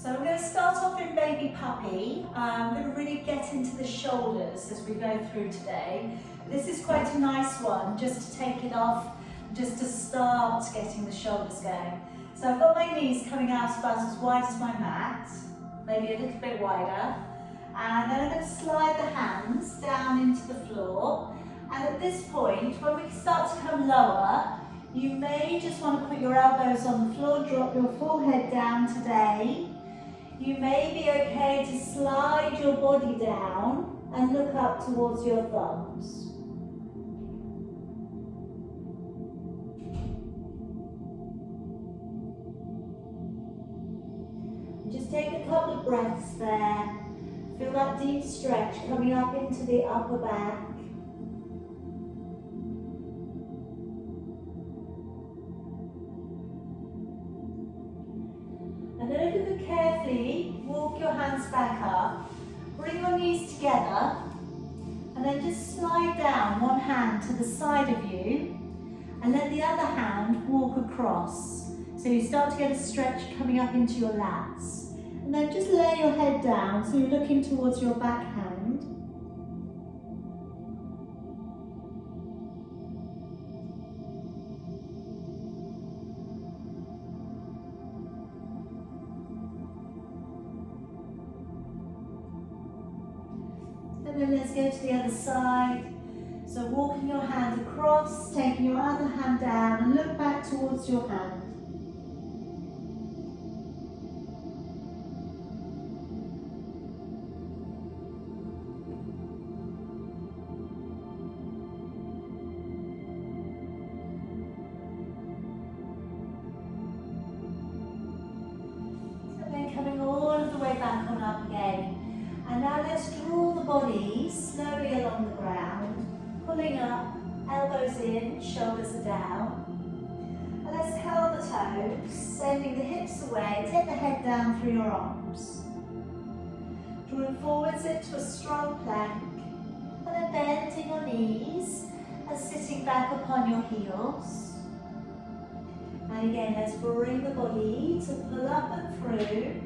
So I'm going to start off in baby puppy. I'm going to really get into the shoulders as we go through today. This is quite a nice one, just to take it off, just to start getting the shoulders going. So I've got my knees coming out about as wide as my mat, maybe a little bit wider. And then I'm going to slide the hands down into the floor. And at this point, when we start to come lower, you may just want to put your elbows on the floor, drop your forehead down today. You may be okay to slide your body down and look up towards your thumbs. Just take a couple of breaths there. Feel that deep stretch coming up into the upper back. And then if you could carefully walk your hands back up, bring your knees together, and then just slide down one hand to the side of you, and let the other hand walk across. So you start to get a stretch coming up into your lats. And then just lay your head down, so you're looking towards your back hand. And then let's go to the other side. So walking your hand across, taking your other hand down, and look back towards your hand. Coming all of the way back on up again. And now let's draw the body slowly along the ground, pulling up, elbows in, shoulders are down. And let's curl the toes, sending the hips away, take the head down through your arms. Drawing forwards into a strong plank, and then bending your knees and sitting back upon your heels. And again, let's bring the body to pull up and through.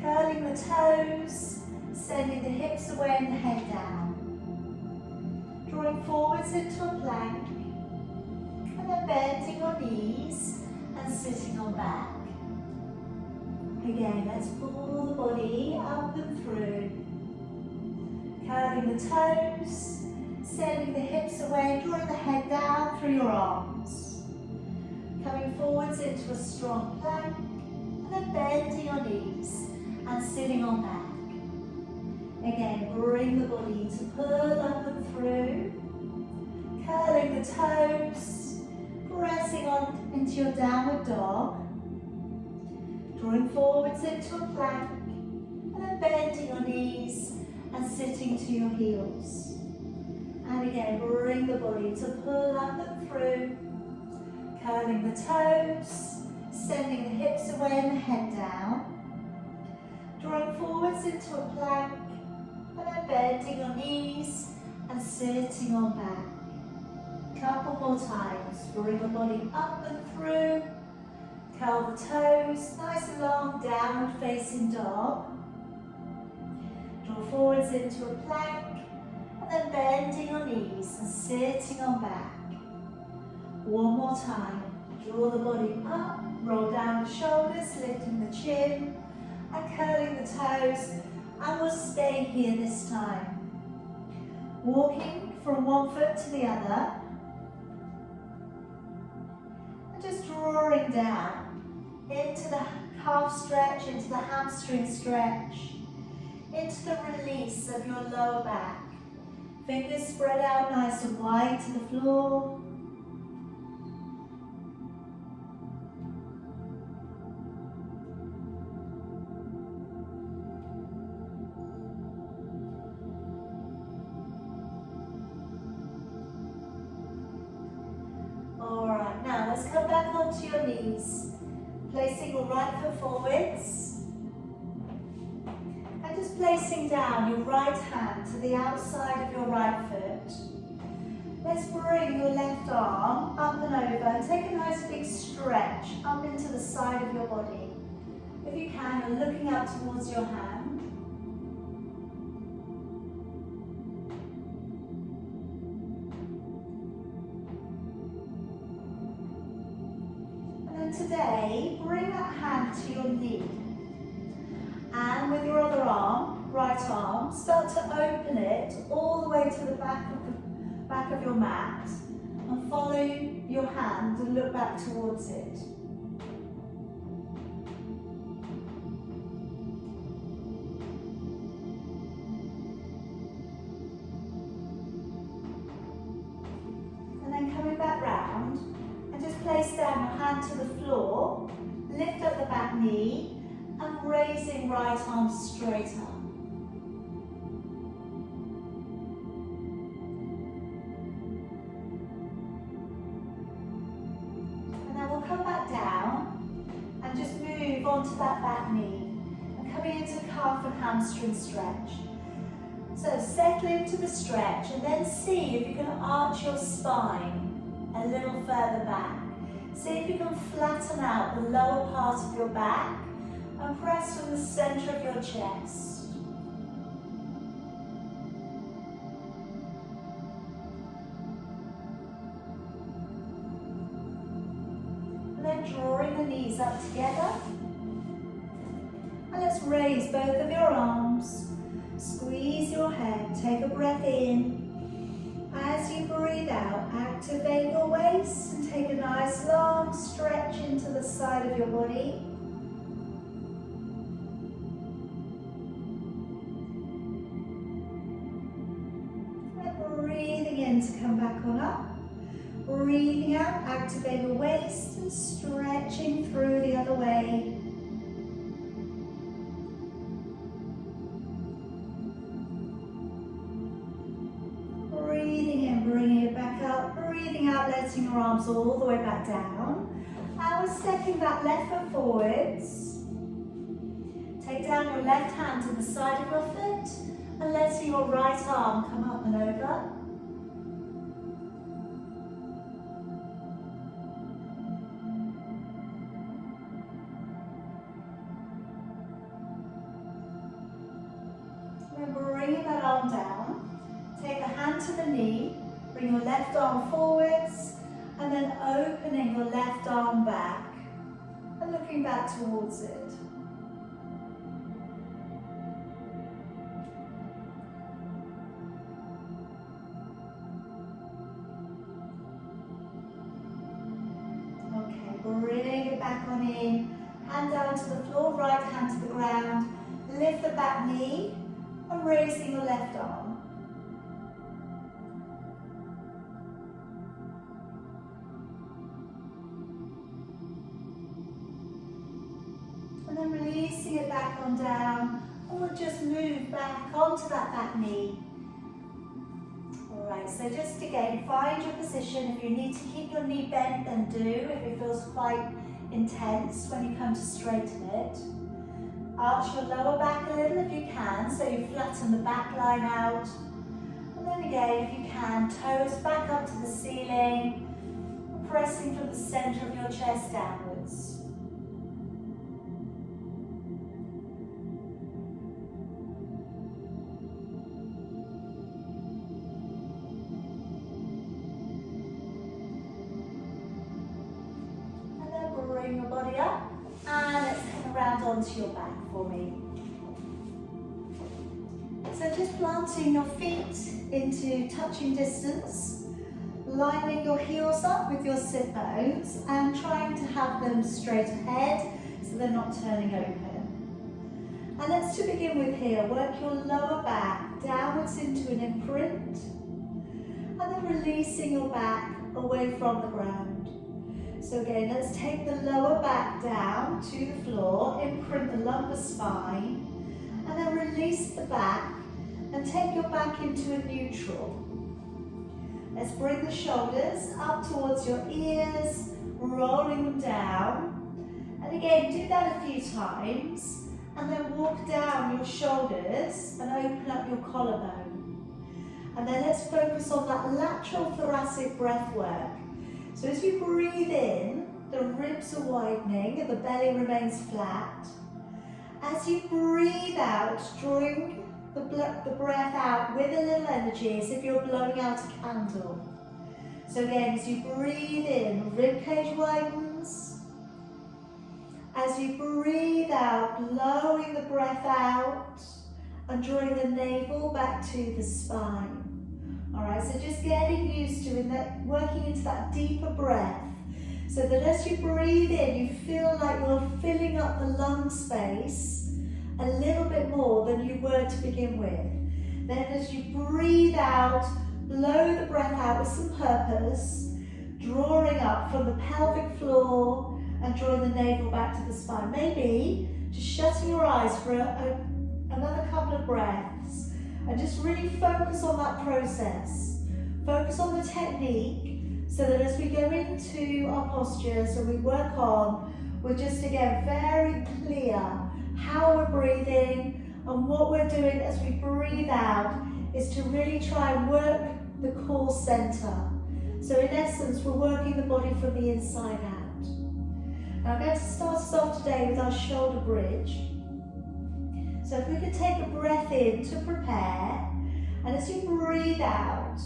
Curling the toes, sending the hips away and the head down. Drawing forwards into a plank, and then bending your knees and sitting on back. Again, let's pull the body up and through. Curling the toes, sending the hips away, drawing the head down through your arms. Coming forwards into a strong plank, and then bending your knees and sitting on back. Again, bring the body to pull up and through. Curling the toes, pressing on into your downward dog. Drawing forwards into a plank, and then bending your knees and sitting to your heels. And again, bring the body to pull up and through. Curling the toes, sending the hips away and the head down. Drawing forwards into a plank, and then bending your knees and sitting on back. Couple more times. Bring the body up and through. Curl the toes, nice and long, downward facing dog. Draw forwards into a plank, and then bending your knees and sitting on back. One more time. Draw the body up, roll down the shoulders, lifting the chin, and curling the toes, and we'll stay here this time. Walking from one foot to the other, and just drawing down into the calf stretch, into the hamstring stretch, into the release of your lower back. Fingers spread out nice and wide to the floor. Alright, now let's come back onto your knees, placing your right foot forwards, and just placing down your right hand to the outside of your right foot. Let's bring your left arm up and over and take a nice big stretch up into the side of your body. If you can, you're looking up towards your hand. And then today, bring that hand to your knee. And with your other arm, right arm, start to open it all the way to the back of your mat. And follow your hand and look back towards it. And then coming back round, and just place down your hand to the floor, lift up the back knee, and raising right arm straight up. Come back down and just move onto that back knee and coming into calf and hamstring stretch. So settle into the stretch and then see if you can arch your spine a little further back. See if you can flatten out the lower part of your back and press from the center of your chest. Then drawing the knees up together. And let's raise both of your arms. Squeeze your head. Take a breath in. As you breathe out, activate your waist and take a nice long stretch into the side of your body. And breathing in to come back on up. Breathing out, activate your waist and stretching through the other way. Breathing in, bringing it back up. Breathing out, letting your arms all the way back down. And we're stepping that left foot forwards. Take down your left hand to the side of your foot and letting your right arm come up and over. Bringing that arm down, take the hand to the knee, bring your left arm forwards, and then opening your left arm back, and looking back towards it. Okay, bring it back on in, hand down to the floor, right hand to the ground, lift the back knee, and raising your left arm. And then releasing it back on down, and we'll just move back onto that back knee. Alright, so just again, find your position. If you need to keep your knee bent, then do, if it feels quite intense when you come to straighten it. Arch your lower back a little if you can, so you flatten the back line out. And then again, if you can, toes back up to the ceiling, pressing from the center of your chest downwards. And then bring your body up, and let's come around onto your back for me. So just planting your feet into touching distance, lining your heels up with your sit bones and trying to have them straight ahead so they're not turning open. And let's to begin with here, work your lower back downwards into an imprint and then releasing your back away from the ground. So again, let's take the lower back down to the floor, imprint the lumbar spine, and then release the back and take your back into a neutral. Let's bring the shoulders up towards your ears, rolling them down. And again, do that a few times, and then walk down your shoulders and open up your collarbone. And then let's focus on that lateral thoracic breath work. So as you breathe in, the ribs are widening and the belly remains flat. As you breathe out, drawing the breath out with a little energy, as if you're blowing out a candle. So again, as you breathe in, ribcage widens. As you breathe out, blowing the breath out and drawing the navel back to the spine. Alright, so just getting used to working into that deeper breath, so that as you breathe in, you feel like you're filling up the lung space a little bit more than you were to begin with. Then as you breathe out, blow the breath out with some purpose, drawing up from the pelvic floor and drawing the navel back to the spine. Maybe just shutting your eyes for another couple of breaths and just really focus on that process. Focus on the technique, so that as we go into our postures and we work on, we're just again very clear how we're breathing, and what we're doing as we breathe out is to really try and work the core center. So in essence, we're working the body from the inside out. Now I'm going to start us off today with our shoulder bridge. So if we could take a breath in to prepare, and as you breathe out,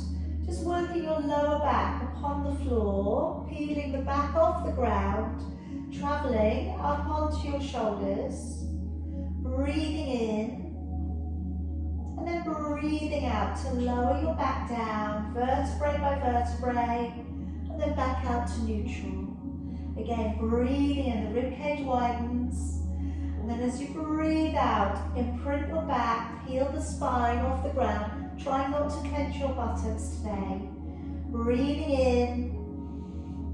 just working your lower back upon the floor, peeling the back off the ground, traveling up onto your shoulders, breathing in, and then breathing out to lower your back down, vertebrae by vertebrae, and then back out to neutral. Again, breathing in, the ribcage widens, and then as you breathe out, imprint your back, peel the spine off the ground. Try not to clench your buttocks today. Breathing in,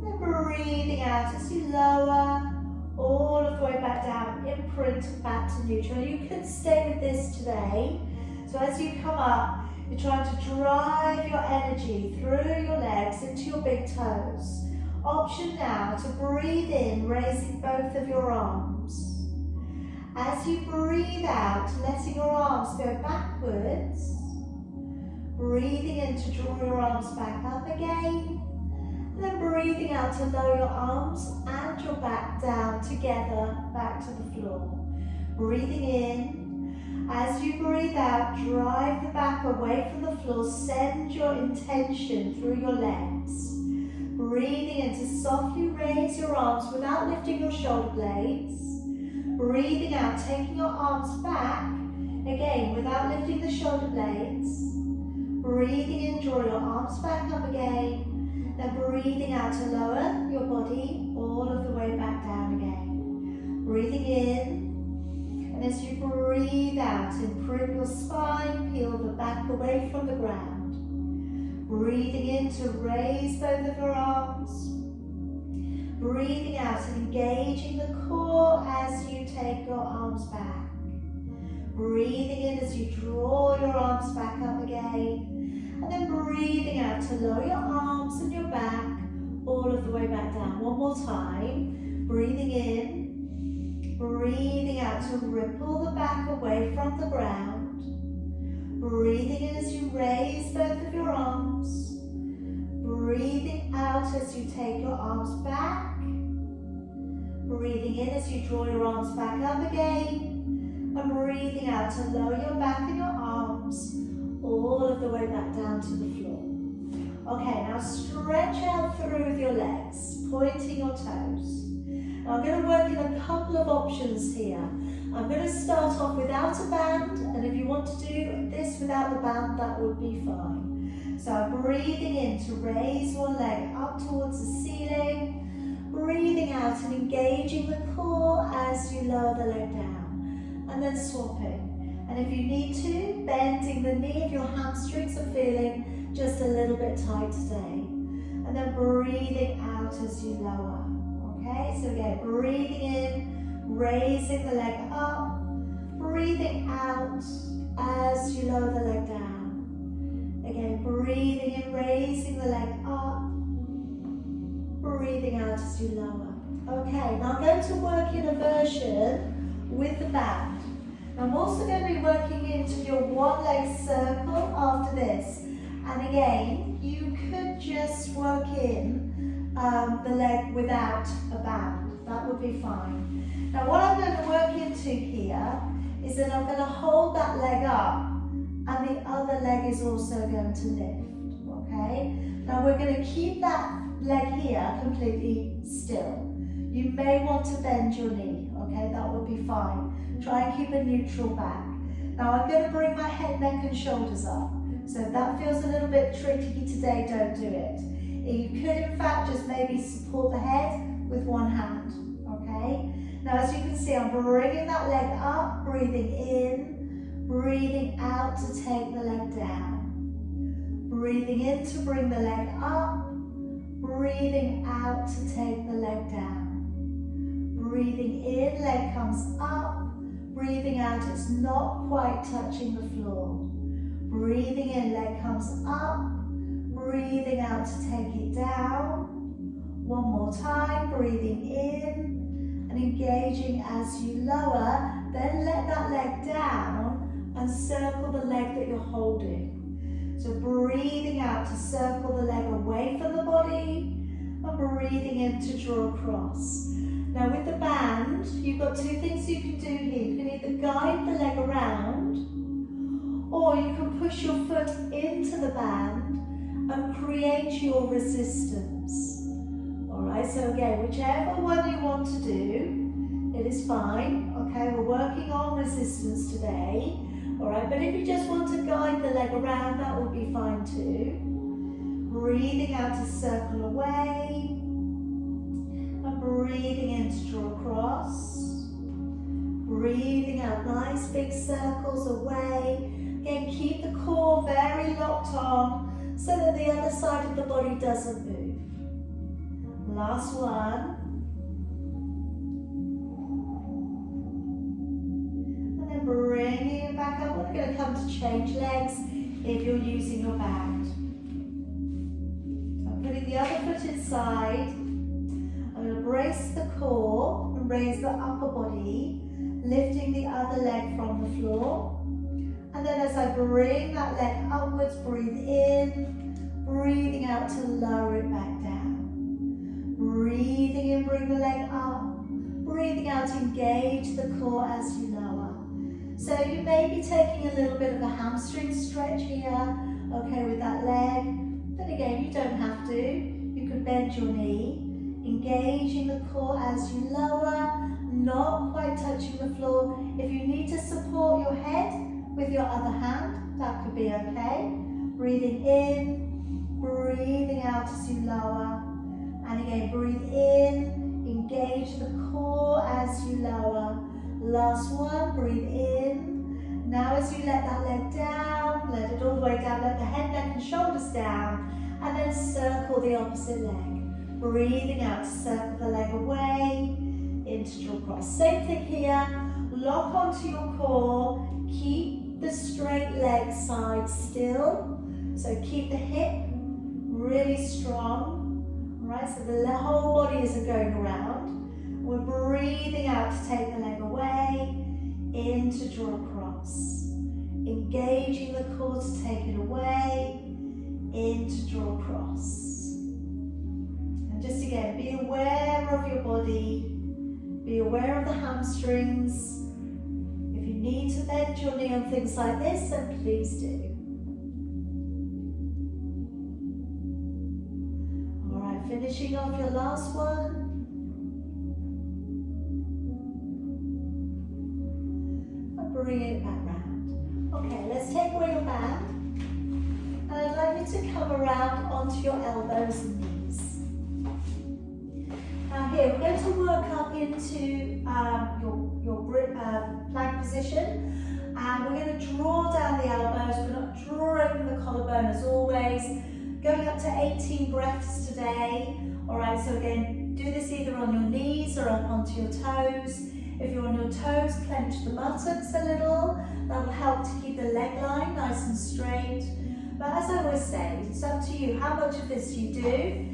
and breathing out as you lower all of the way back down, imprint back to neutral. You can stay with this today. So as you come up, you're trying to drive your energy through your legs into your big toes. Option now to breathe in, raising both of your arms. As you breathe out, letting your arms go backwards. Breathing in to draw your arms back up again. And then breathing out to lower your arms and your back down together back to the floor. Breathing in. As you breathe out, drive the back away from the floor. Send your intention through your legs. Breathing in to softly raise your arms without lifting your shoulder blades. Breathing out, taking your arms back, again without lifting the shoulder blades. Breathing in, draw your arms back up again. Then breathing out to lower your body all of the way back down again. Breathing in, and as you breathe out, imprint your spine, peel the back away from the ground. Breathing in to raise both of your arms. Breathing out and engaging the core as you take your arms back. Breathing in as you draw your arms back up again. And then breathing out to lower your arms and your back all of the way back down. One more time. Breathing in. Breathing out to ripple the back away from the ground. Breathing in as you raise both of your arms. Breathing out as you take your arms back. Breathing in as you draw your arms back up again. And breathing out to lower your back and your arms all of the way back down to the floor. Okay, now stretch out through with your legs, pointing your toes. Now I'm going to work in a couple of options here. I'm going to start off without a band, and if you want to do this without the band, that would be fine. So I'm breathing in to raise one leg up towards the ceiling, breathing out and engaging the core as you lower the leg down, and then swapping. And if you need to, bending the knee if your hamstrings are feeling just a little bit tight today. And then breathing out as you lower. Okay, so again, breathing in, raising the leg up, breathing out as you lower the leg down. Again, breathing in, raising the leg up, breathing out as you lower. Okay, now I'm going to work in a version with the band. I'm also going to be working into your one leg circle after this. And again, you could just work in the leg without a band. That would be fine. Now what I'm going to work into here is that I'm going to hold that leg up and the other leg is also going to lift, okay? Now we're going to keep that leg here completely still. You may want to bend your knee, okay? That would be fine. Try and keep a neutral back. Now I'm going to bring my head, neck and shoulders up. So if that feels a little bit tricky today, don't do it. You could in fact just maybe support the head with one hand, okay? Now as you can see, I'm bringing that leg up, breathing in, breathing out to take the leg down. Breathing in to bring the leg up, breathing out to take the leg down. Breathing in, leg comes up, breathing out, it's not quite touching the floor. Breathing in, leg comes up, breathing out to take it down. One more time, breathing in and engaging as you lower, then let that leg down and circle the leg that you're holding. So breathing out to circle the leg away from the body and breathing in to draw across. Now with the band, you've got two things you can do here. You can either guide the leg around or you can push your foot into the band and create your resistance. Alright, so again, whichever one you want to do, it is fine. Okay, we're working on resistance today. Alright, but if you just want to guide the leg around, that would be fine too. Breathing out to circle away. And breathing in to draw across. Breathing out nice big circles away. Again, keep the core very locked on so that the other side of the body doesn't move. Last one. And then bringing it back up. We're going to come to change legs if you're using your band. So I'm putting the other foot inside. I'm going to brace the core and raise the upper body, lifting the other leg from the floor. And then as I bring that leg upwards, breathe in, breathing out to lower it back down. Breathing in, bring the leg up, breathing out, engage the core as you lower. So you may be taking a little bit of a hamstring stretch here, okay, with that leg. But again, you don't have to. You can bend your knee, engaging the core as you lower, not quite touching the floor. If you need to support your head with your other hand, that could be okay. Breathing in, breathing out as you lower. And again, breathe in, engage the core as you lower. Last one, breathe in. Now as you let that leg down, let it all the way down, let the head, neck and shoulders down. And then circle the opposite leg. Breathing out to circle the leg away, into draw across. Same thing here, lock onto your core, keep the straight leg side still. So keep the hip really strong, right? So the whole body isn't going around. We're breathing out to take the leg away, into draw across. Engaging the core to take it away, into draw across. And just again, be aware of your body, be aware of the hamstrings. If you need to bend your knee on things like this, then please do. Alright, finishing off your last one. And bring it back round. Okay, let's take away your band. And I'd like you to come around onto your elbows and knees. Now here, we're going to work up into your plank position. And we're going to draw down the elbows. We're going to draw open the collarbone as always. Going up to 18 breaths today. Alright, so again, do this either on your knees or up onto your toes. If you're on your toes, clench the buttocks a little. That will help to keep the leg line nice and straight. But as I always say, it's up to you how much of this you do.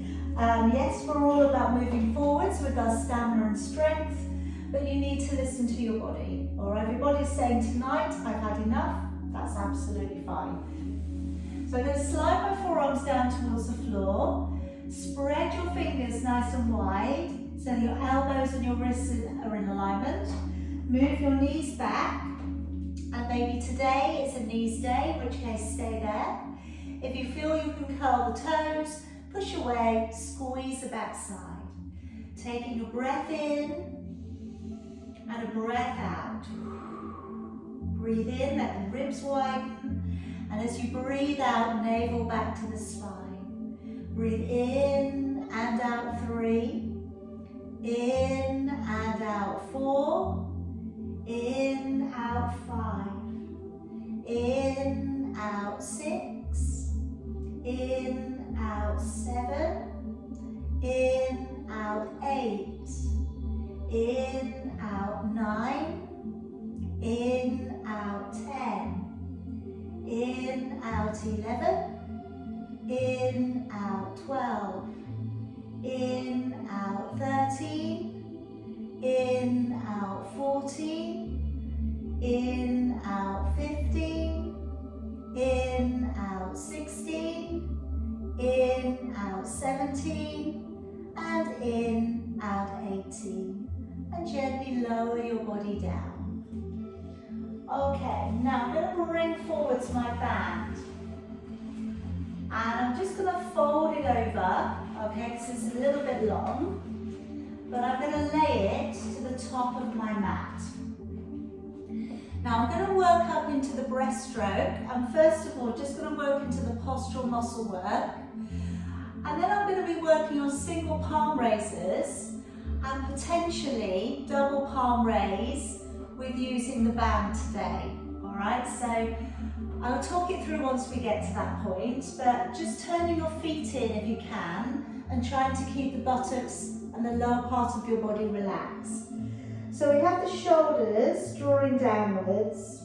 Yes, we're all about moving forwards with our stamina and strength, but you need to listen to your body. Or everybody's saying tonight, I've had enough, that's absolutely fine. So I'm going to slide my forearms down towards the floor, spread your fingers nice and wide, So your elbows and your wrists are in alignment. Move your knees back. And maybe today it's a knees day, in which case stay there. If you feel you can curl the toes, push away, squeeze the backside. Taking a breath in and a breath out. Breathe in, let the ribs widen. And as you breathe out, navel back to the spine. Breathe in and out 3. In and out 4. In, out 5. In, out 6. In, out 7. In, out 8. In, out 9. In, out 10. In, out 11. In, out 12. In, out 13. In, out 14. In, out 15. In, out 16. In, out 17. And in, out 18. And gently lower your body down. Okay, now I'm going to bring forward my band. And I'm just going to fold it over, okay, because it's a little bit long. But I'm going to lay it to the top of my mat. Now I'm going to work up into the breaststroke. And first of all, just going to work into the postural muscle work. And then I'm going to be working on single palm raises and potentially double palm raise with using the band today. All right, so I'll talk it through once we get to that point, but just turning your feet in if you can and trying to keep the buttocks and the lower part of your body relaxed. So we have the shoulders drawing downwards.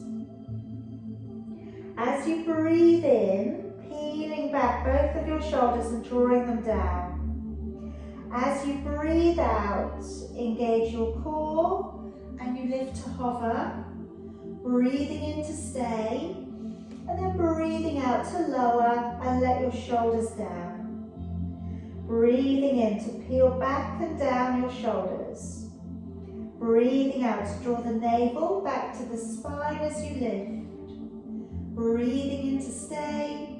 As you breathe in, peeling back both of your shoulders and drawing them down. As you breathe out, engage your core and you lift to hover. Breathing in to stay, and then breathing out to lower and let your shoulders down. Breathing in to peel back and down your shoulders. Breathing out to draw the navel back to the spine as you lift. Breathing in to stay,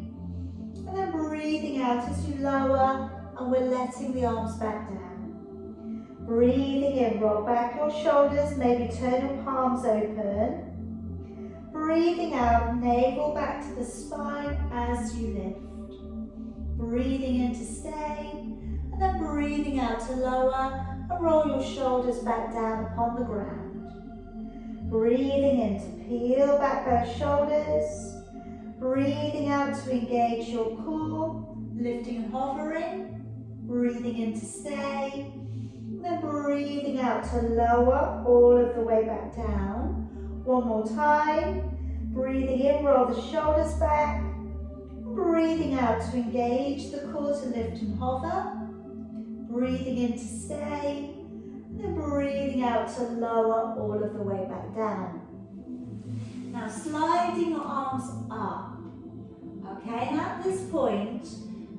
and then breathing out as you lower, and we're letting the arms back down. Breathing in, roll back your shoulders, maybe turn your palms open. Breathing out, navel back to the spine as you lift. Breathing in to stay, and then breathing out to lower and roll your shoulders back down upon the ground. Breathing in to peel back both shoulders. Breathing out to engage your core, lifting and hovering. Breathing in to stay, and then breathing out to lower all of the way back down. One more time. Breathing in, roll the shoulders back. Breathing out to engage the core to lift and hover. Breathing in to stay. And then breathing out to lower all of the way back down. Now sliding your arms up. Okay, and at this point,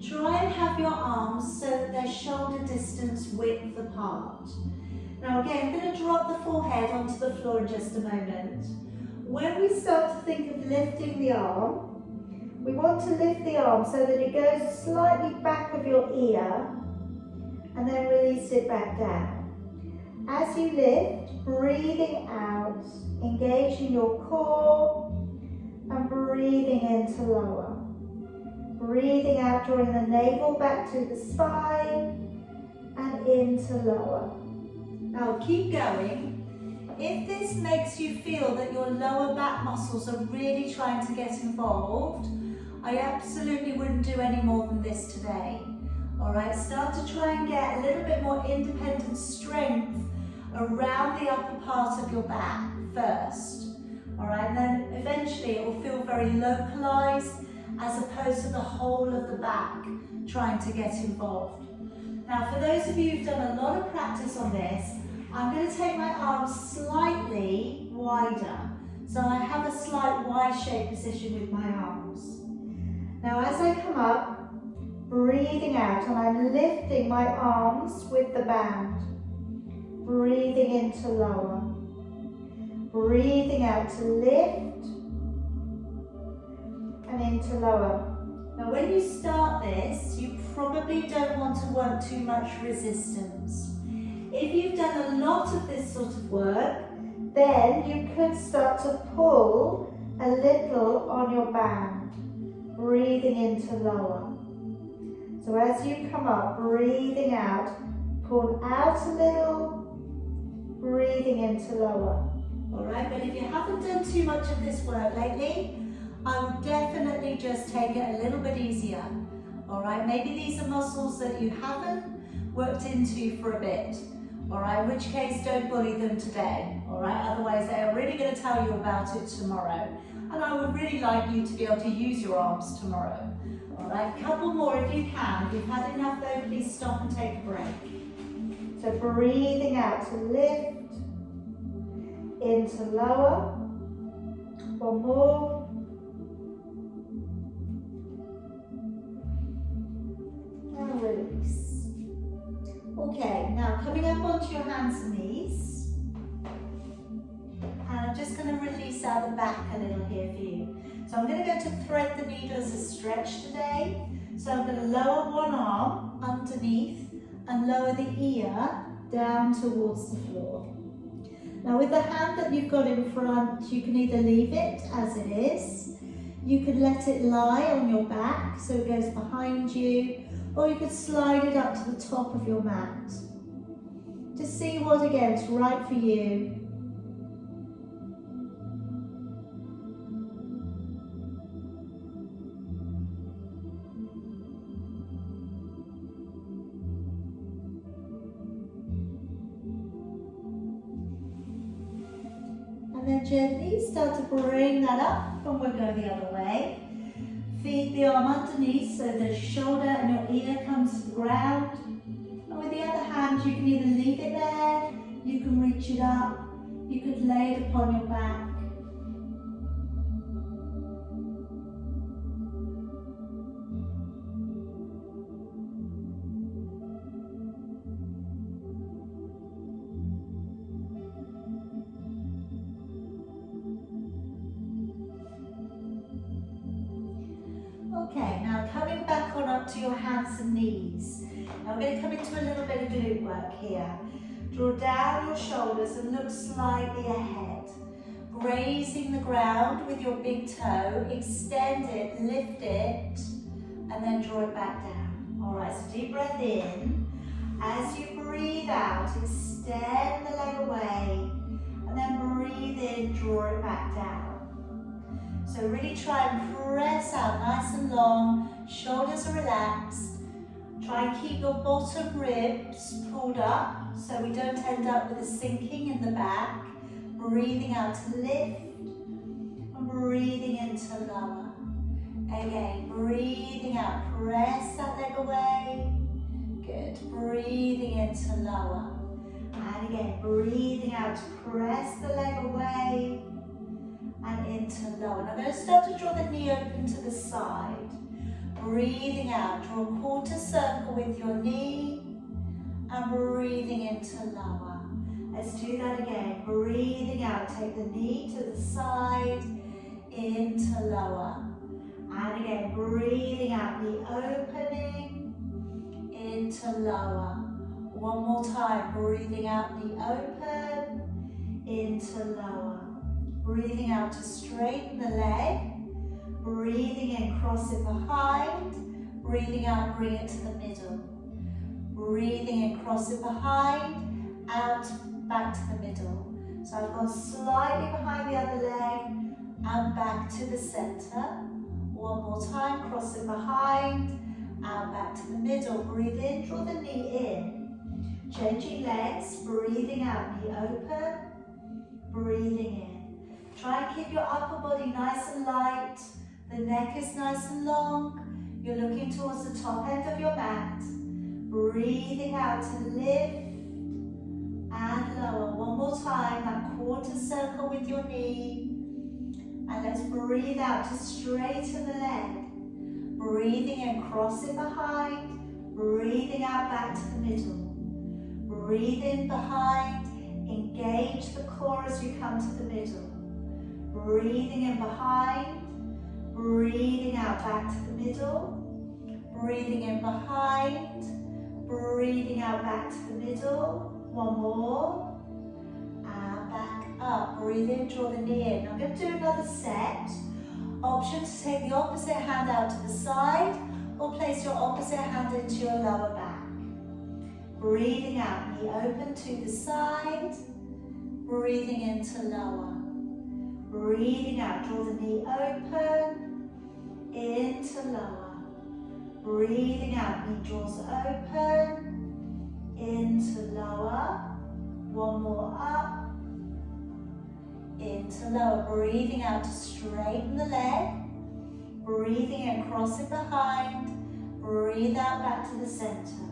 try and have your arms so that they're shoulder distance width apart. Now again, I'm going to drop the forehead onto the floor in just a moment. When we start to think of lifting the arm, we want to lift the arm so that it goes slightly back of your ear and then release it back down. As you lift, breathing out, engaging your core and breathing in to lower. Breathing out, drawing the navel back to the spine and in to lower. Now keep going. If this makes you feel that your lower back muscles are really trying to get involved, I absolutely wouldn't do any more than this today. All right, start to try and get a little bit more independent strength around the upper part of your back first. All right, and then eventually it will feel very localized as opposed to the whole of the back trying to get involved. Now, for those of you who've done a lot of practice on this, I'm going to take my arms slightly wider. So I have a slight Y-shaped position with my arms. Now as I come up, breathing out, and I'm lifting my arms with the band. breathing into lower. Breathing out to lift and into lower. Now when you start this, you probably don't want to work too much resistance. If you've done a lot of this sort of work, then you could start to pull a little on your band, breathing into lower. So as you come up, breathing out, pull out a little, breathing into lower. Alright, but if you haven't done too much of this work lately, I would definitely just take it a little bit easier. Alright, maybe these are muscles that you haven't worked into for a bit. Alright, in which case don't bully them today. Alright, otherwise they are really going to tell you about it tomorrow. And I would really like you to be able to use your arms tomorrow. Alright, a couple more if you can. If you've had enough though, please stop and take a break. So breathing out to lift, into lower. One more. And release. Okay, now coming up onto your hands and knees. And I'm just going to release out the back a little here for you. So I'm going to go to thread the needle as a stretch today. So I'm going to lower one arm underneath and lower the ear down towards the floor. Now with the hand that you've got in front, you can either leave it as it is, you could let it lie on your back so it goes behind you, or you could slide it up to the top of your mat. Just see what again is right for you. And then gently start to bring that up and we'll go the other way. Feed the arm underneath so the shoulder and your ear comes to the ground. And with the other hand you can either leave it there, you can reach it up, you could lay it upon your back. Okay, now coming back on up to your hands and knees. Now we're going to come into a little bit of glute work here. Draw down your shoulders and look slightly ahead. Grazing the ground with your big toe, extend it, lift it, and then draw it back down. Alright, so deep breath in. As you breathe out, extend the leg away, and then breathe in, draw it back down. So really try and press out nice and long, shoulders are relaxed. Try and keep your bottom ribs pulled up so we don't end up with a sinking in the back. Breathing out to lift and breathing into lower. Again, breathing out, press that leg away. Good, breathing into lower. And again, breathing out to press the leg away. And into lower. Now I'm going to start to draw the knee open to the side. Breathing out, draw a quarter circle with your knee and breathing into lower. Let's do that again. Breathing out, take the knee to the side, into lower. And again, breathing out, knee opening, into lower. One more time, breathing out, knee open, into lower. Breathing out to straighten the leg. Breathing in, cross it behind. Breathing out, bring it to the middle. Breathing in, cross it behind. Out, back to the middle. So I've gone slightly behind the other leg and back to the center. One more time, cross it behind. And back to the middle. Breathe in, draw the knee in. Changing legs, breathing out, knee open. Breathing in. Try and keep your upper body nice and light. The neck is nice and long. You're looking towards the top end of your mat. Breathing out to lift and lower. One more time, that quarter circle with your knee. And let's breathe out to straighten the leg. Breathing in, cross it behind. Breathing out back to the middle. Breathe in behind, engage the core as you come to the middle. Breathing in behind, breathing out back to the middle. Breathing in behind, breathing out back to the middle. One more. And back up. Breathe in, draw the knee in. I'm going to do another set. Option to take the opposite hand out to the side or place your opposite hand into your lower back. Breathing out, knee open to the side. Breathing into lower. Breathing out, draw the knee open. Into lower. Breathing out, knee draws open. Into lower. One more up. Into lower. Breathing out to straighten the leg. Breathing in, cross it behind. Breathe out back to the center.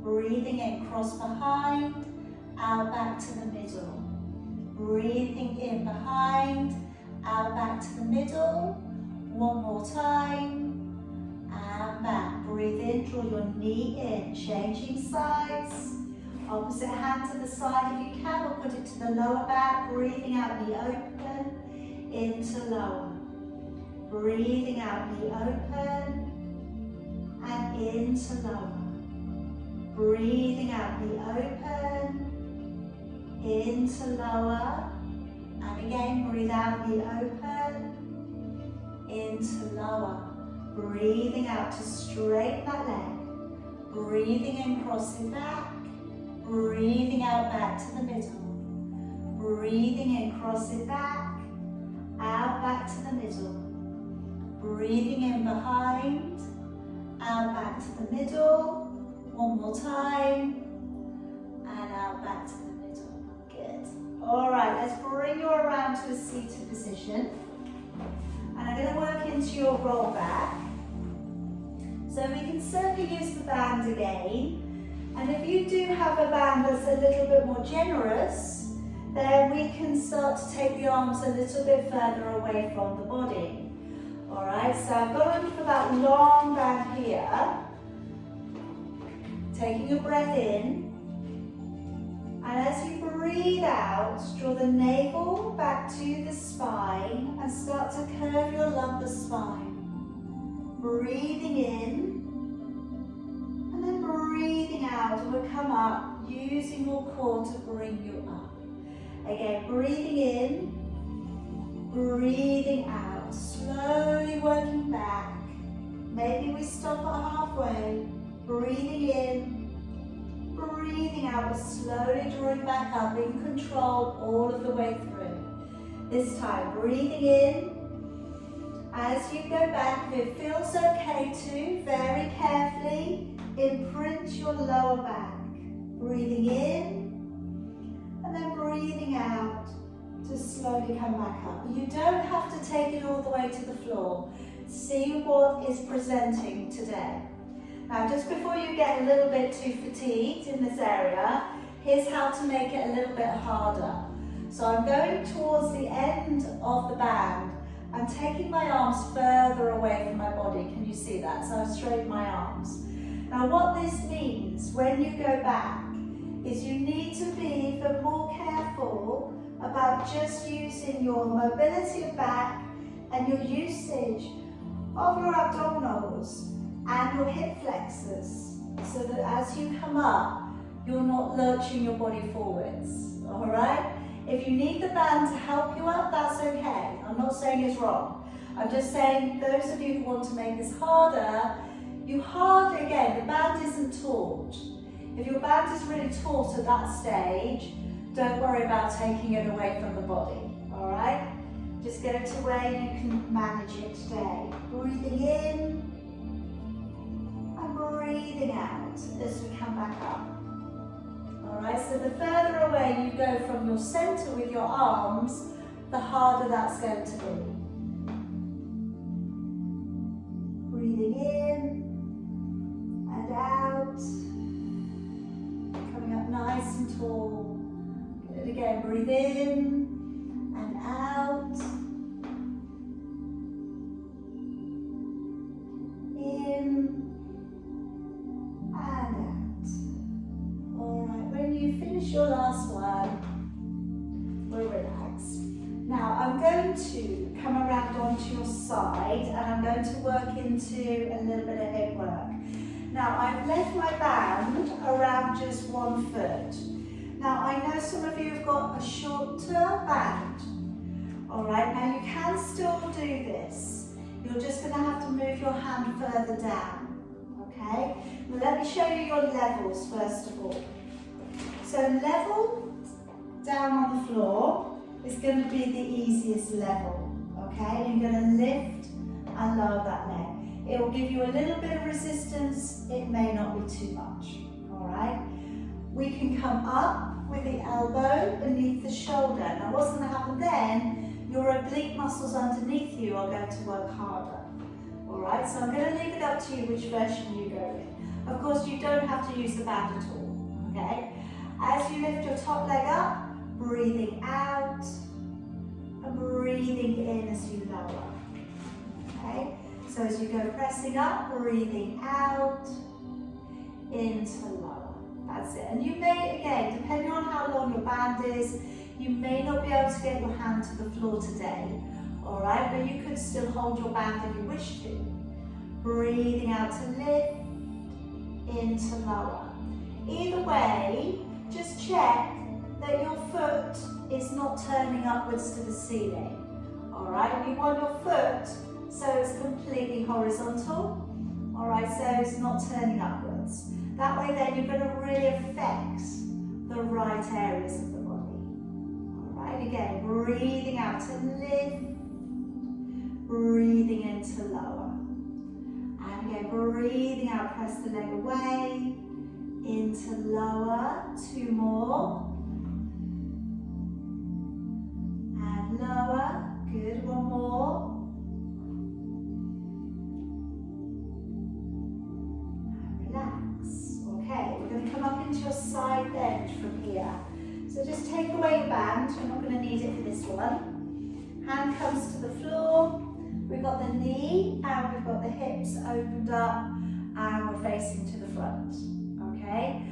Breathing in, cross behind. Out back to the middle. Breathing in behind. Out back to the middle. One more time. And back. Breathe in, draw your knee in. Changing sides. Opposite hand to the side if you can, or put it to the lower back. Breathing out, knee open, into lower. Breathing out, knee open, and into lower. Breathing out, knee open, into lower. And again, breathe out, knee open, into lower. Breathing out to straighten that leg. Breathing in, cross it back. Breathing out back to the middle. Breathing in, cross it back. Out back to the middle. Breathing in behind. Out back to the middle. One more time. And out back to the middle. Good. Alright, let's bring you around to a seated position. And I'm going to work into your roll back. So we can certainly use the band again. And if you do have a band that's a little bit more generous, then we can start to take the arms a little bit further away from the body. Alright, so I've gone for that long band here. Taking a breath in. And as you breathe out, draw the navel back to the spine and start to curve your lumbar spine. Breathing in. And then breathing out, and we'll come up using your core to bring you up. Again, breathing in, breathing out, slowly working back. Maybe we stop at halfway, breathing in, breathing out, but slowly drawing back up in control all of the way through. This time, breathing in. As you go back, if it feels okay to, very carefully, imprint your lower back. Breathing in, and then breathing out to slowly come back up. You don't have to take it all the way to the floor. See what is presenting today. Now, just before you get a little bit too fatigued in this area, here's how to make it a little bit harder. So I'm going towards the end of the band. I'm taking my arms further away from my body. Can you see that? So I've straightened my arms. Now what this means when you go back is you need to be even more careful about just using your mobility of back and your usage of your abdominals and your hip flexors, so that as you come up, you're not lurching your body forwards, all right? If you need the band to help you up, that's okay. I'm not saying it's wrong. I'm just saying those of you who want to make this harder, you hardly, again, the band isn't taut. If your band is really taut at that stage, don't worry about taking it away from the body, all right? Just go to where you can manage it today. Breathing in and breathing out as we come back up. All right, so the further away you go from your center with your arms, the harder that's going to be. Breathing in and out. Coming up nice and tall. Good, again, breathe in and out. In and out. Alright, when you you finish your last one, we'll relax. Now I'm going to come around onto your side and I'm going to work into a little bit of hip work. Now I've left my band around just 1 foot. Now I know some of you have got a shorter band. Alright, now you can still do this. You're just going to have to move your hand further down. Okay? Now let me show you your levels first of all. So level down on the floor is going to be the easiest level. Okay? You're going to lift and lower that leg. It will give you a little bit of resistance. It may not be too much. Alright? We can come up with the elbow beneath the shoulder. Now what's going to happen then, your oblique muscles underneath you are going to work harder. Alright, so I'm going to leave it up to you which version you go with. Of course, you don't have to use the band at all. Okay? As you lift your top leg up, breathing out and breathing in as you lower. Okay? So as you go pressing up, breathing out, into lower. That's it. And you may, again, depending on how long your band is, you may not be able to get your hand to the floor today, all right? But you could still hold your band if you wish to. Breathing out to lift, into lower. Either way, just check that your foot is not turning upwards to the ceiling, all right? You want your foot so it's completely horizontal, all right? So it's not turning upwards. That way then you're going to really affect the right areas of the body. Right, again, breathing out to lift, breathing in to lower. And again, breathing out, press the leg away, into lower, 2 more. And lower, good, 1 more. And relax. Okay, we're going to come up into your side bench from here. So just take away your band, you're not going to need it for this one. Hand comes to the floor, we've got the knee and we've got the hips opened up and we're facing to the front, okay?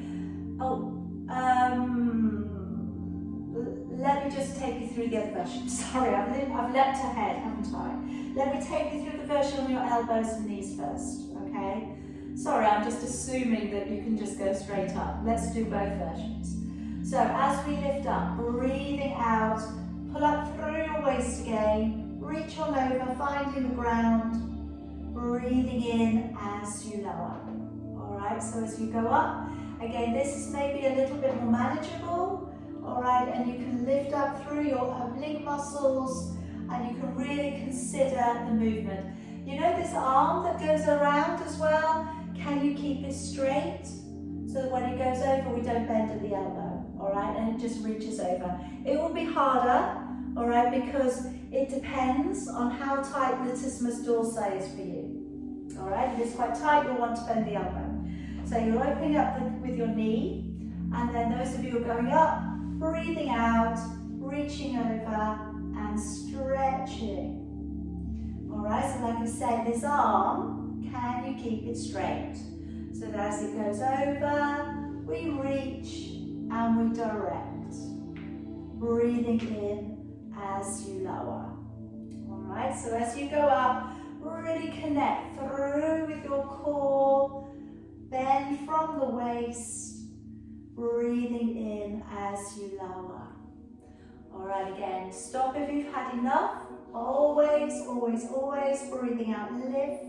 Let me just take you through the other version. Sorry, I've leapt ahead, haven't I? Let me take you through the version on your elbows and knees first, okay? Sorry, I'm just assuming that you can just go straight up. Let's do both versions. So as we lift up, breathing out, pull up through your waist again, reach on over, finding the ground, breathing in as you lower. Alright, so as you go up, again this is maybe a little bit more manageable, alright, and you can lift up through your oblique muscles and you can really consider the movement. You know this arm that goes around as well, can you keep it straight? So that when it goes over, we don't bend at the elbow, all right, and it just reaches over. It will be harder, all right, because it depends on how tight latissimus dorsi is for you, all right? If it's quite tight, you'll want to bend the elbow. So you're opening up with your knee, and then those of you who are going up, breathing out, reaching over, and stretching. All right, so like I said, this arm, can you keep it straight? So that as it goes over, we reach and we direct. Breathing in as you lower. Alright, so as you go up, really connect through with your core, bend from the waist, breathing in as you lower. Alright, again, stop if you've had enough. Always, always, always breathing out, lift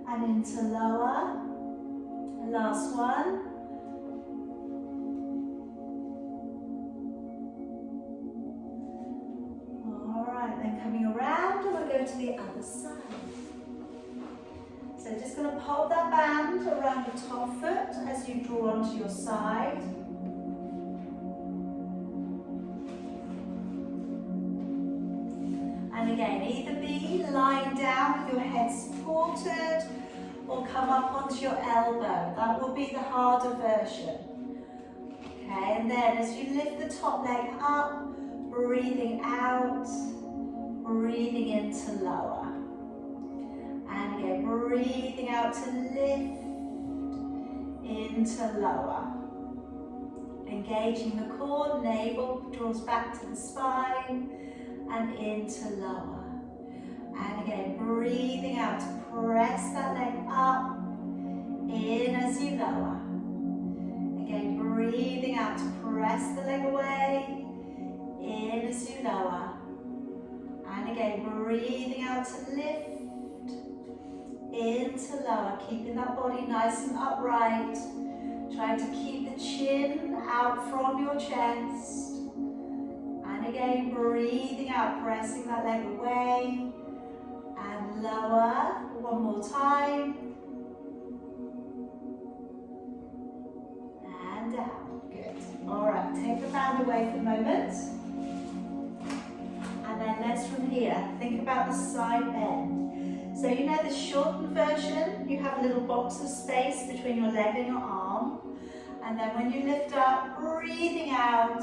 and into lower. Last one. Alright, then coming around and we'll go to the other side. So just going to hold that band around your top foot as you draw onto your side. And again, either be lying down with your head supported or come up onto your elbow. That will be the harder version. Okay, and then as you lift the top leg up, breathing out, breathing into lower. And again, breathing out to lift, into lower. engaging the core, navel draws back to the spine and into lower. And again, breathing out to press that leg up, in as you lower. Again, breathing out to press the leg away, in as you lower. And again, breathing out to lift, into lower, keeping that body nice and upright. Trying to keep the chin out from your chest. And again, breathing out, pressing that leg away. And lower, one more time. And down, good. All right, take the hand away for a moment. And then let's from here, think about the side bend. So you know the shortened version, you have a little box of space between your leg and your arm. And then when you lift up, breathing out,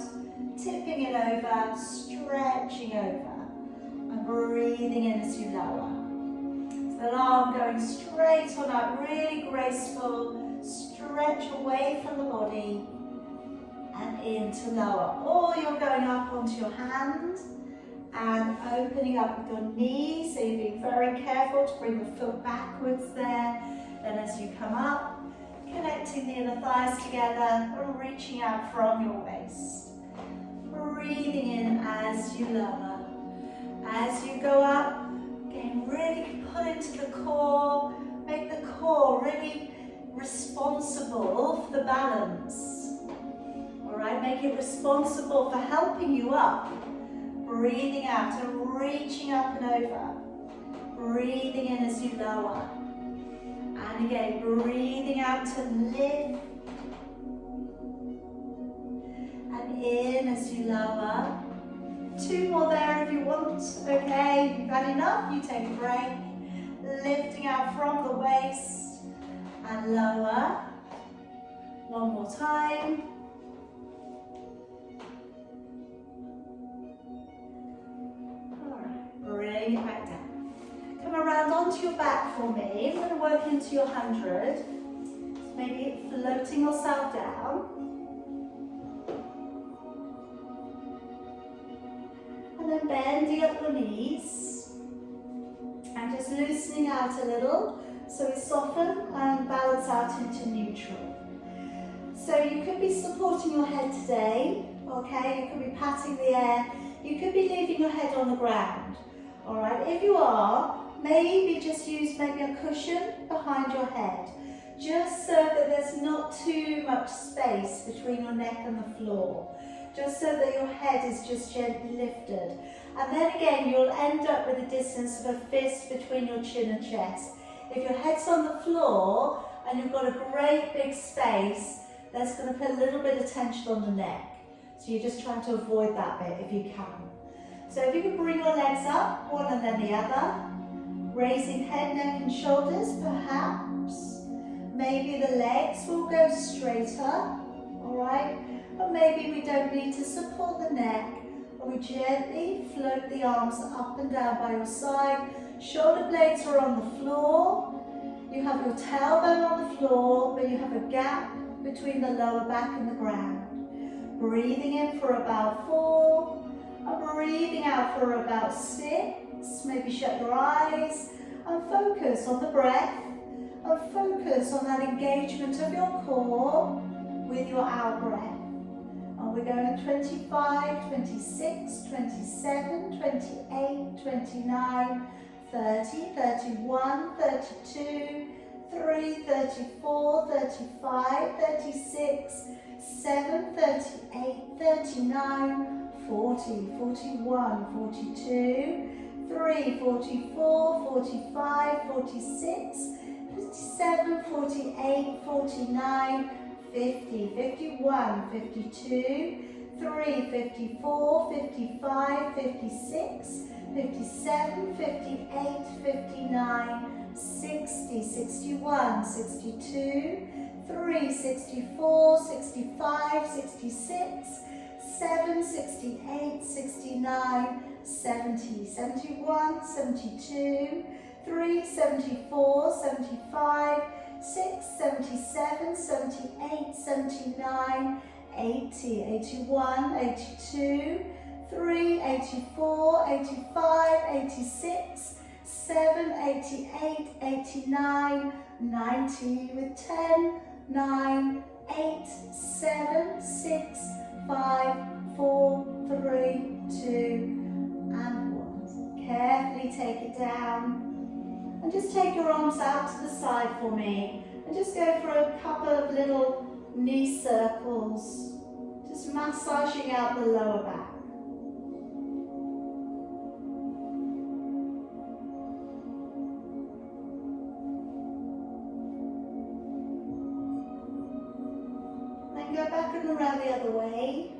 tipping it over, stretching over. And breathing in as you lower. So the arm going straight on up, really graceful. Stretch away from the body and into lower. Or you're going up onto your hand and opening up with your knees. So you're being very careful to bring the foot backwards there. Then as you come up, connecting the inner thighs together and reaching out from your waist. Breathing in as you lower. As you go up, again, really pull into the core. Make the core really responsible for the balance. All right, make it responsible for helping you up. Breathing out and reaching up and over. Breathing in as you lower. And again, breathing out to lift. And in as you lower. Two more there if you want. Okay, you've had enough, you take a break. Lifting out from the waist. And lower. One more time. Alright, bring it back down. Come around onto your back for me. I'm going to work into your 100. Maybe floating yourself down. And then bending up your knees. And just loosening out a little. So we soften and balance out into neutral. So you could be supporting your head today. Okay, you could be patting the air. You could be leaving your head on the ground. Alright, if you are, maybe just use maybe a cushion behind your head, just so that there's not too much space between your neck and the floor, just so that your head is just gently lifted. And then again, you'll end up with a distance of a fist between your chin and chest. If your head's on the floor and you've got a great big space, that's going to put a little bit of tension on the neck. So you're just trying to avoid that bit if you can. So if you can bring your legs up, one and then the other, raising head, neck and shoulders perhaps. Maybe the legs will go straighter, all right? But maybe we don't need to support the neck. And we gently float the arms up and down by your side. Shoulder blades are on the floor. You have your tailbone on the floor, but you have a gap between the lower back and the ground. Breathing in for about 4. And breathing out for about 6. Maybe shut your eyes and focus on the breath. And focus on that engagement of your core with your out breath. And we're going 25, 26, 27, 28, 29, 30, 31, 32, 3, 34, 35, 36, 7, 38, 39, 40, 41, 42, 3, 44, 45, 46, 57, 48, 49, 50, 51, 52, 3, 54, 55, 56, 57, 58, 59, 60, 61, 62, 3, 64, 65, 66, 7, 68, 69, 70, 71, 72, 3, 74, 75, 6, 77, 78, 79, 80, 81, 82, 3, 84, 85, 86, 7, 88, 89, 90 with 10, 9, 8, 7, 6, 5, 4, 3, 2, and 1. Carefully take it down. And just take your arms out to the side for me. And just go for a couple of little knee circles. Just massaging out the lower back. Then go back and around the other way.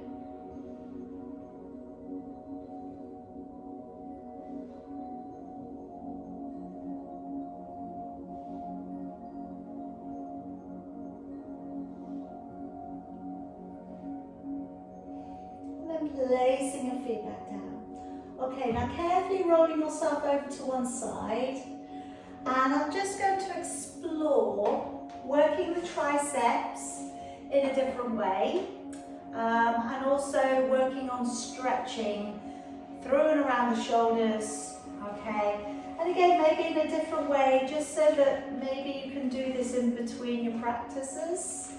Placing your feet back down. Okay, now carefully rolling yourself over to one side, and I'm just going to explore working the triceps in a different way, and also working on stretching through and around the shoulders, okay? And again, maybe in a different way, just so that maybe you can do this in between your practices.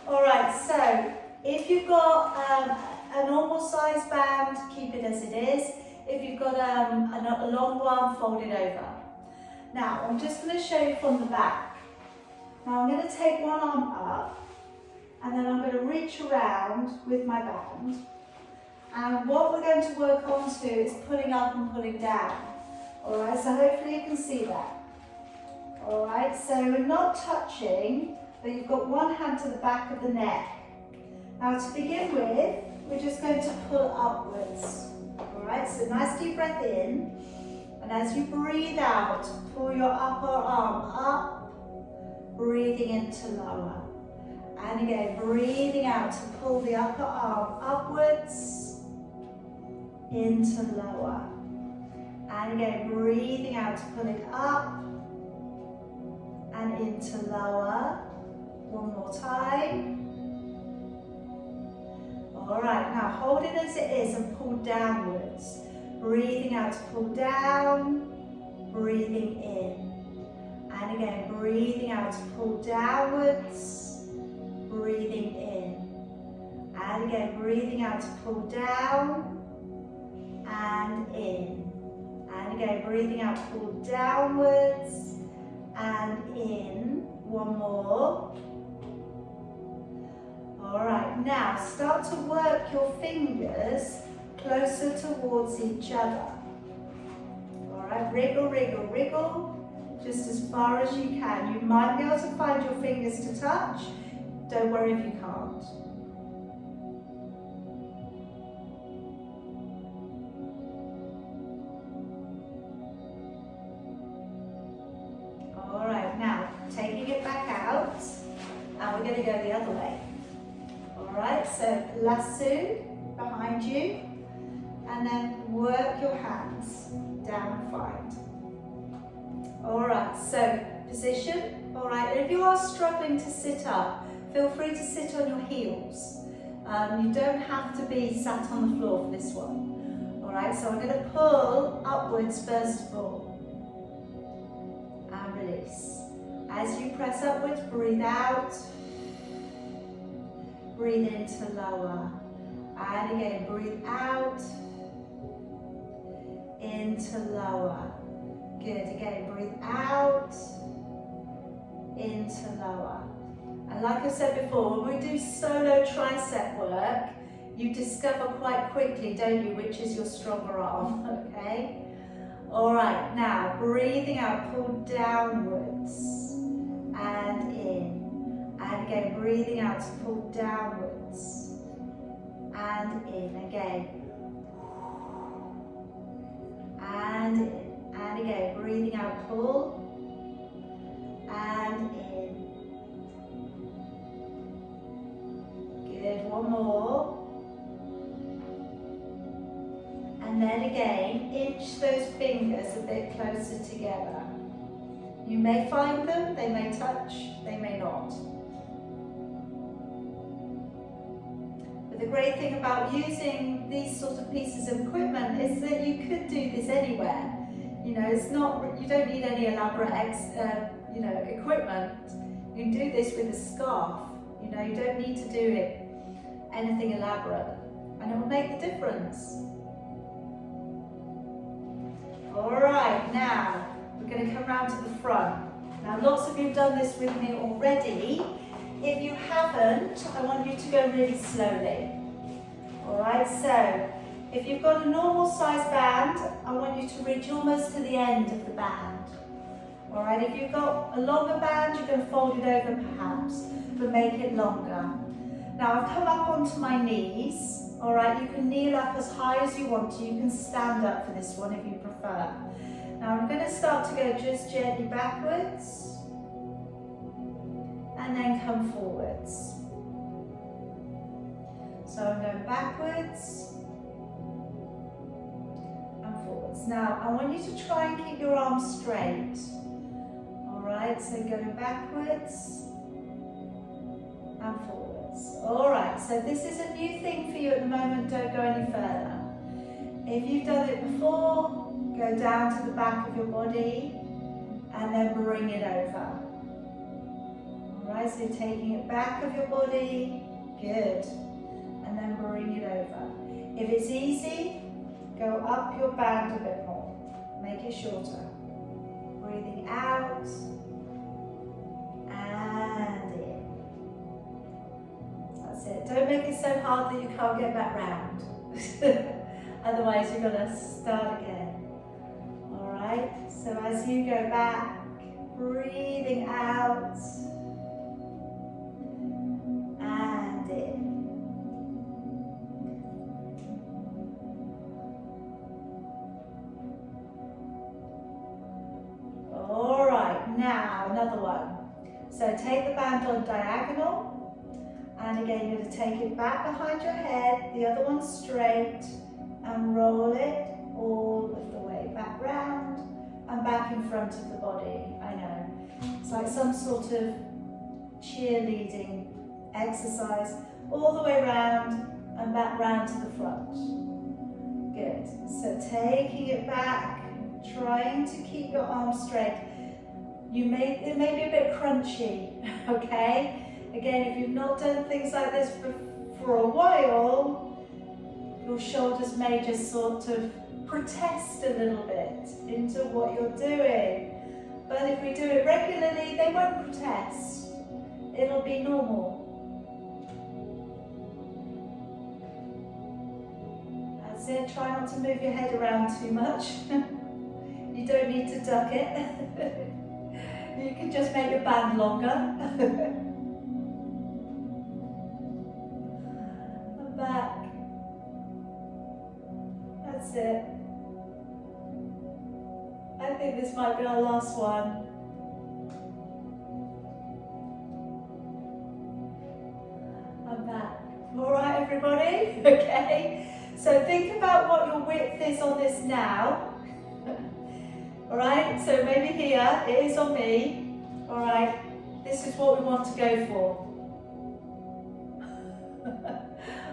All right, so if you've got a normal size band, keep it as it is. If you've got a long one, fold it over. Now, I'm just going to show you from the back. Now, I'm going to take one arm up, and then I'm going to reach around with my band. And what we're going to work on to is pulling up and pulling down. All right, so hopefully you can see that. All right, so we're not touching, but you've got one hand to the back of the neck. Now, to begin with, we're just going to pull upwards. All right, so nice deep breath in, and as you breathe out, pull your upper arm up, breathing into lower. And again, breathing out to pull the upper arm upwards, into lower. And again, breathing out to pull it up, and into lower. One more time. All right, now hold it as it is and pull downwards. Breathing out to pull down, breathing in. And again, breathing out to pull downwards, breathing in. And again, breathing out to pull down and in. And again, breathing out to pull downwards and in. One more. All right, now start to work your fingers closer towards each other. All right, wriggle, wriggle, wriggle, just as far as you can. You might be able to find your fingers to touch. Don't worry if you can't. All right, now taking it back out, and we're going to go the other way. Alright, so lasso behind you, and then work your hands down and find. Alright, so position. Alright, if you are struggling to sit up, feel free to sit on your heels. You don't have to be sat on the floor for this one. Alright, so I'm going to pull upwards first of all, and release. As you press upwards, breathe out. Breathe into lower, and again, breathe out, into lower. Good, again, breathe out, into lower. And like I said before, when we do solo tricep work, you discover quite quickly, don't you, which is your stronger arm, okay? All right, now, breathing out, pull downwards, and in. And again, breathing out to pull downwards and in again. And in. And again, breathing out, pull and in. Good, one more. And then again, inch those fingers a bit closer together. You may find them, they may touch, they may not. But the great thing about using these sort of pieces of equipment is that you could do this anywhere. You know, it's not, you don't need any elaborate equipment. You can do this with a scarf. You know, you don't need to do it anything elaborate, and it will make the difference. All right, now we're going to come round to the front. Now, lots of you have done this with me already. If you haven't, I want you to go really slowly. All right, so if you've got a normal size band, I want you to reach almost to the end of the band. All right, if you've got a longer band, you can fold it over perhaps, but make it longer. Now, I've come up onto my knees. All right, you can kneel up as high as you want to. You can stand up for this one if you prefer. Now, I'm going to start to go just gently backwards. And then come forwards. So I'm going backwards and forwards. Now I want you to try and keep your arms straight. Alright, so going backwards and forwards. Alright, so this is a new thing for you at the moment, don't go any further. If you've done it before, go down to the back of your body and then bring it over. Alright, so taking it back of your body, good, and then bring it over. If it's easy, go up your band a bit more, make it shorter. Breathing out, and in. That's it, don't make it so hard that you can't get back round. Otherwise you're going to start again. Alright, so as you go back, breathing out, and in. Alright, now another one. So take the band on diagonal, and again you're going to take it back behind your head, the other one straight, and roll it all of the way back round and back in front of the body. I know, it's like some sort of cheerleading exercise, all the way round and back round to the front. Good. So taking it back, trying to keep your arms straight. It may be a bit crunchy, okay? Again, if you've not done things like this for a while, your shoulders may just sort of protest a little bit into what you're doing. But if we do it regularly, they won't protest. It'll be normal. That's it, try not to move your head around too much. You don't need to duck it. You can just make your band longer. And back. That's it. I think this might be our last one. I'm back. All right, everybody? Okay. So think about what your width is on this now. All right, so maybe here, it is on me. All right, this is what we want to go for.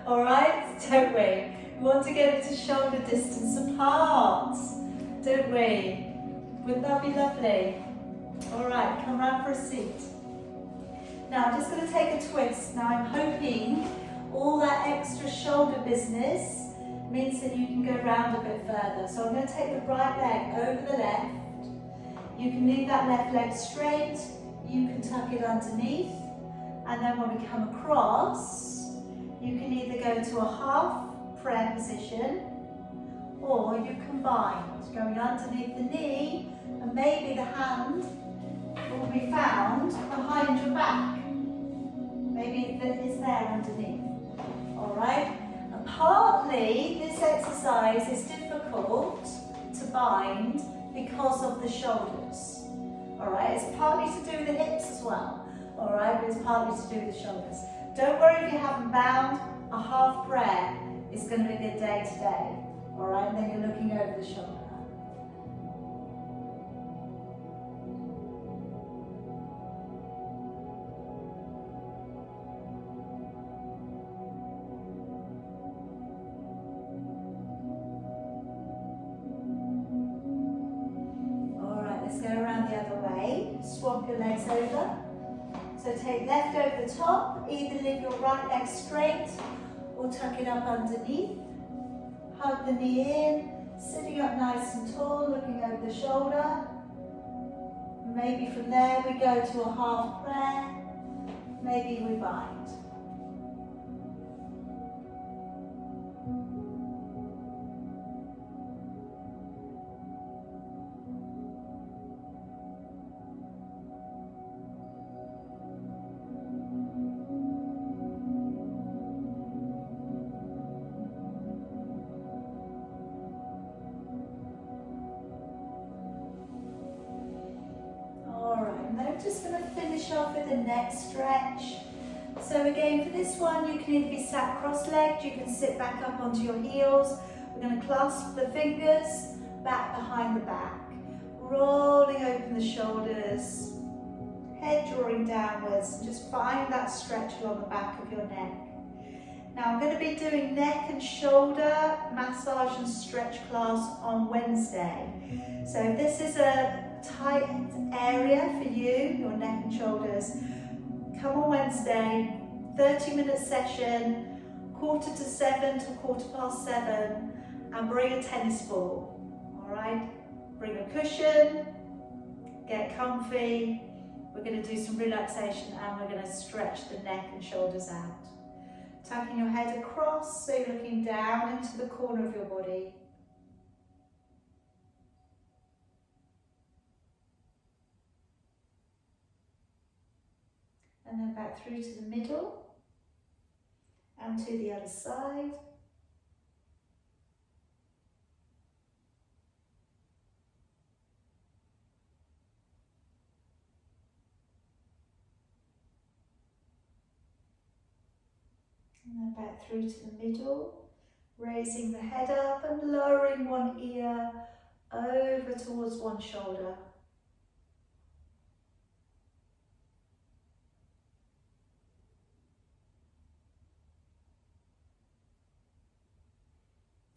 All right, don't we? We want to get it to shoulder distance apart, don't we? Wouldn't that be lovely? All right, come round for a seat. Now I'm just going to take a twist. Now I'm hoping all that extra shoulder business means that you can go round a bit further. So I'm going to take the right leg over the left. You can leave that left leg straight. You can tuck it underneath. And then when we come across, you can either go to a half prayer position, or you combine, going underneath the knee, and maybe the hand will be found behind your back. Maybe it's there underneath. All right? And partly this exercise is difficult to bind because of the shoulders. All right? It's partly to do with the hips as well. All right? But it's partly to do with the shoulders. Don't worry if you haven't bound. A half prayer is going to be a good day today. All right? And then you're looking over the shoulder. take left over the top, either leave your right leg straight or tuck it up underneath. Hug the knee in, sitting up nice and tall, looking over the shoulder. Maybe from there we go to a half prayer, maybe we bind. I'm just going to finish off with a neck stretch. So again, for this one, you can either be sat cross-legged, you can sit back up onto your heels. We're going to clasp the fingers back behind the back, rolling open the shoulders, head drawing downwards. Just find that stretch along the back of your neck. Now I'm going to be doing neck and shoulder massage and stretch class on Wednesday. So if this is a tight area for you, your neck and shoulders, come on Wednesday, 30-minute session, 6:45 to 7:15, and bring a tennis ball, all right? Bring a cushion, get comfy. We're going to do some relaxation and we're going to stretch the neck and shoulders out. Tucking your head across, so you're looking down into the corner of your body. And then back through to the middle and to the other side. And then back through to the middle, raising the head up and lowering one ear over towards one shoulder.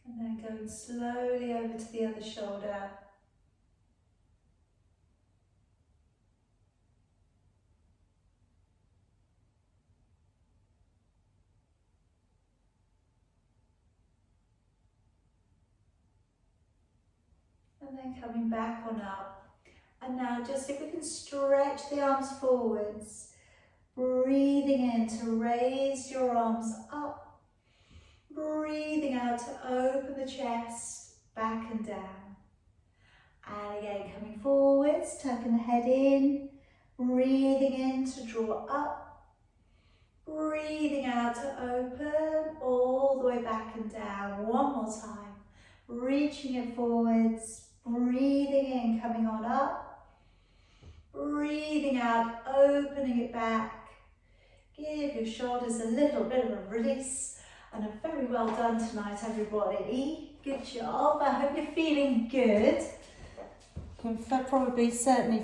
And then going slowly over to the other shoulder. And then coming back on up. And now just if we can stretch the arms forwards, breathing in to raise your arms up. Breathing out to open the chest, back and down. And again, coming forwards, tucking the head in, breathing in to draw up, breathing out to open all the way back and down. One more time, reaching it forwards, breathing in, coming on up, breathing out, opening it back. Give your shoulders a little bit of a release. And a very well done tonight, everybody. Good job. I hope you're feeling good. You can probably certainly